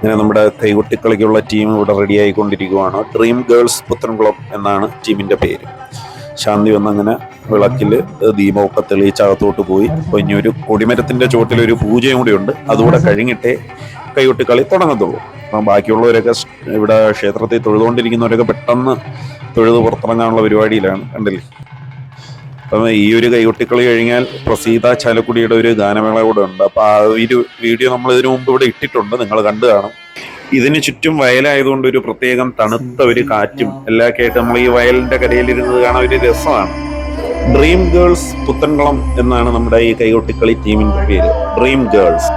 അങ്ങനെ നമ്മുടെ കൈകൊട്ടിക്കളിക്കുള്ള ടീം ഇവിടെ റെഡി ആയിക്കൊണ്ടിരിക്കുകയാണ്. ഡ്രീം ഗേൾസ് പുത്തൻകുളം എന്നാണ് ടീമിന്റെ പേര്. ശാന്തി വന്നങ്ങനെ വിളക്കിൽ ദീപമൊക്കെ തെളിയിച്ച് അകത്തോട്ട് പോയി. അപ്പോൾ ഇനി ഒരു കൊടിമരത്തിന്റെ ചുവട്ടിലൊരു പൂജയും കൂടി ഉണ്ട്. അതുകൂടെ കഴിഞ്ഞിട്ടേ കൈകൊട്ടിക്കളി തുടങ്ങത്തുള്ളൂ. അപ്പം ബാക്കിയുള്ളവരൊക്കെ ഇവിടെ ക്ഷേത്രത്തിൽ തൊഴുതുകൊണ്ടിരിക്കുന്നവരൊക്കെ പെട്ടെന്ന് തൊഴുത് പുറത്തിറങ്ങാനുള്ള പരിപാടിയിലാണ്. കണ്ടില്ലേ? അപ്പം ഈ ഒരു കൈകൊട്ടിക്കളി കഴിഞ്ഞാൽ പ്രസീത ചാലക്കുടിയുടെ ഒരു ഗാനമേള കൂടെ ഉണ്ട്. അപ്പൊ ആ ഒരു വീഡിയോ നമ്മൾ ഇതിനു മുമ്പ് ഇവിടെ ഇട്ടിട്ടുണ്ട്, നിങ്ങൾ കണ്ടു കാണും. ഇതിന് ചുറ്റും വയലായതുകൊണ്ട് ഒരു പ്രത്യേകം തണുത്ത ഒരു കാറ്റും എല്ലാം കേട്ട് നമ്മൾ ഈ വയലിന്റെ കരയിലിരുന്നത് കാണാൻ ഒരു രസമാണ്. ഡ്രീം ഗേൾസ് പുത്തൻകുളം എന്നാണ് നമ്മുടെ ഈ കൈകൊട്ടിക്കളി ടീമിന്റെ പേര്. Dream girls.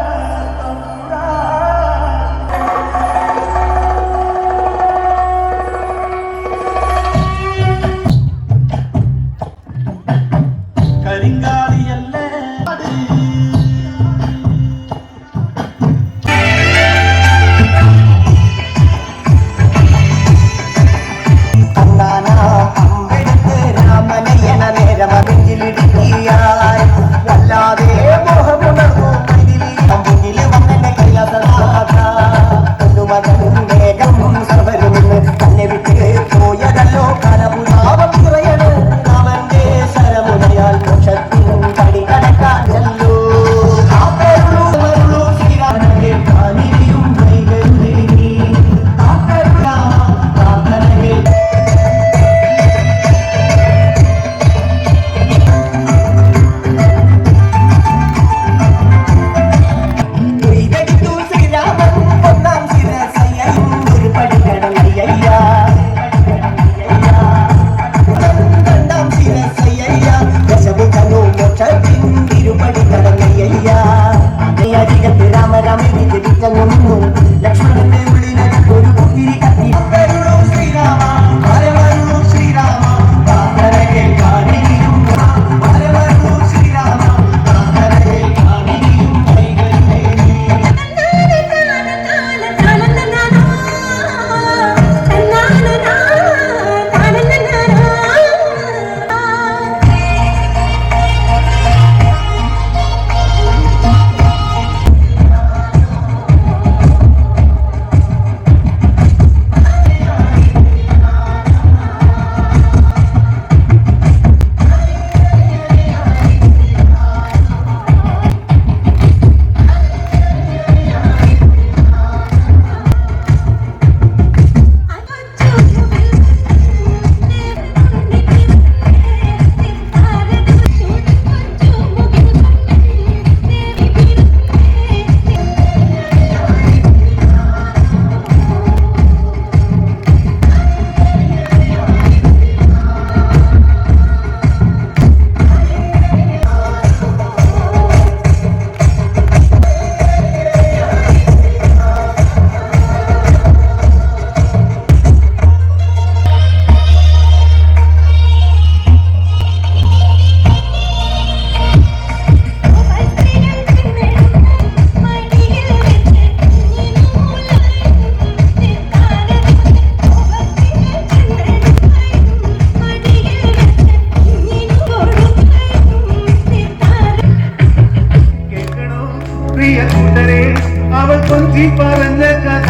അവൾ കൊഞ്ചി പറഞ്ഞ കഥ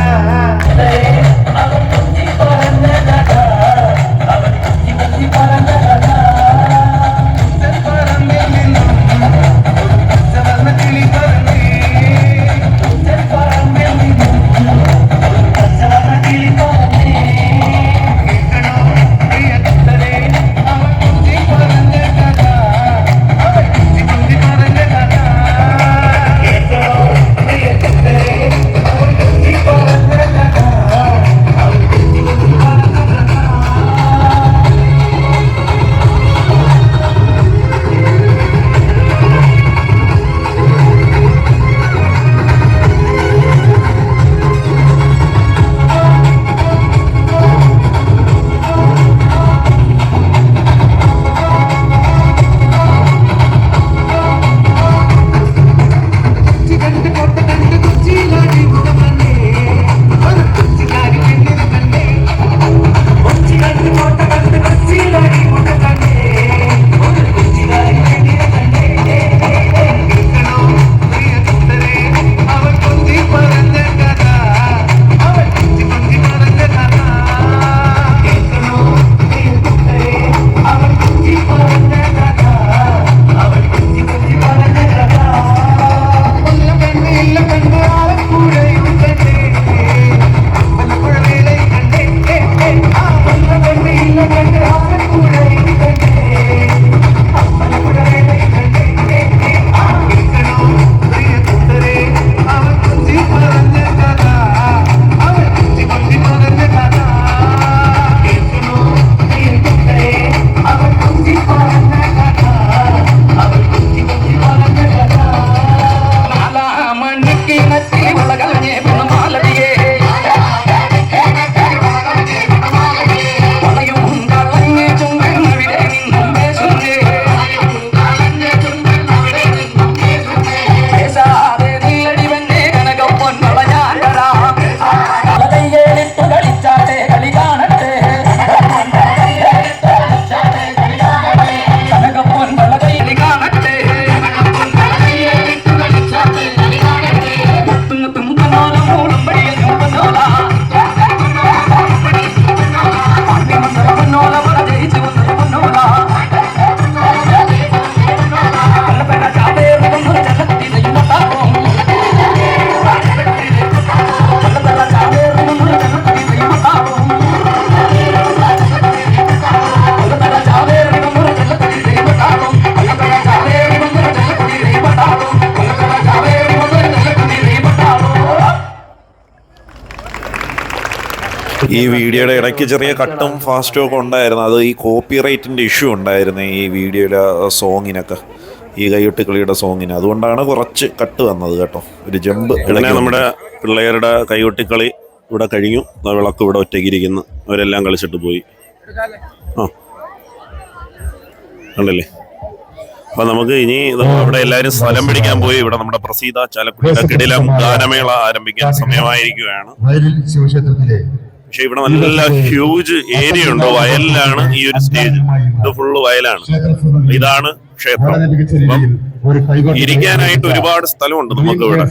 ഈ വീഡിയോയുടെ ഇടയ്ക്ക് ചെറിയ കട്ടും ഫാസ്റ്റും ഒക്കെ ഉണ്ടായിരുന്നു. അത് ഈ കോപ്പിറൈറ്റിൻ്റെ ഇഷ്യൂ ഉണ്ടായിരുന്നു ഈ വീഡിയോയിലെ സോങ്ങിനൊക്കെ, ഈ കൈകൊട്ടിക്കളിയുടെ സോങ്ങിന്. അതുകൊണ്ടാണ് കുറച്ച് കട്ട് വന്നത് കേട്ടോ. ഒരു ജമ്പ്. അങ്ങനെ നമ്മുടെ പിള്ളേരുടെ കൈകൊട്ടിക്കളി ഇവിടെ കഴിഞ്ഞു. വിളക്ക് ഇവിടെ ഒറ്റയ്ക്കിരിക്കുന്നു. അവരെല്ലാം കളിച്ചിട്ട് പോയി. ആ ഉണ്ടല്ലേ. അപ്പൊ നമുക്ക് ഇനി ഇവിടെ എല്ലാവരും സ്ഥലം പിടിക്കാൻ പോയി. ഇവിടെ നമ്മുടെ പ്രസീത ചാലക്കുടിയുടെ കിടിലം ഗാനമേള ആരംഭിക്കാൻ സമയമായിരിക്കുകയാണ്. പക്ഷെ ഇവിടെ നല്ല ഹ്യൂജ് ഏരിയ ഉണ്ട്. വയലിലാണ് ഈ ഒരു സ്റ്റേജ്. ഇത് ഫുള്ള് വയലാണ്. ഇതാണ് ക്ഷേത്രം. ഇരിക്കാനായിട്ട് ഒരുപാട് സ്ഥലമുണ്ട് നമുക്ക് ഇവിടെ.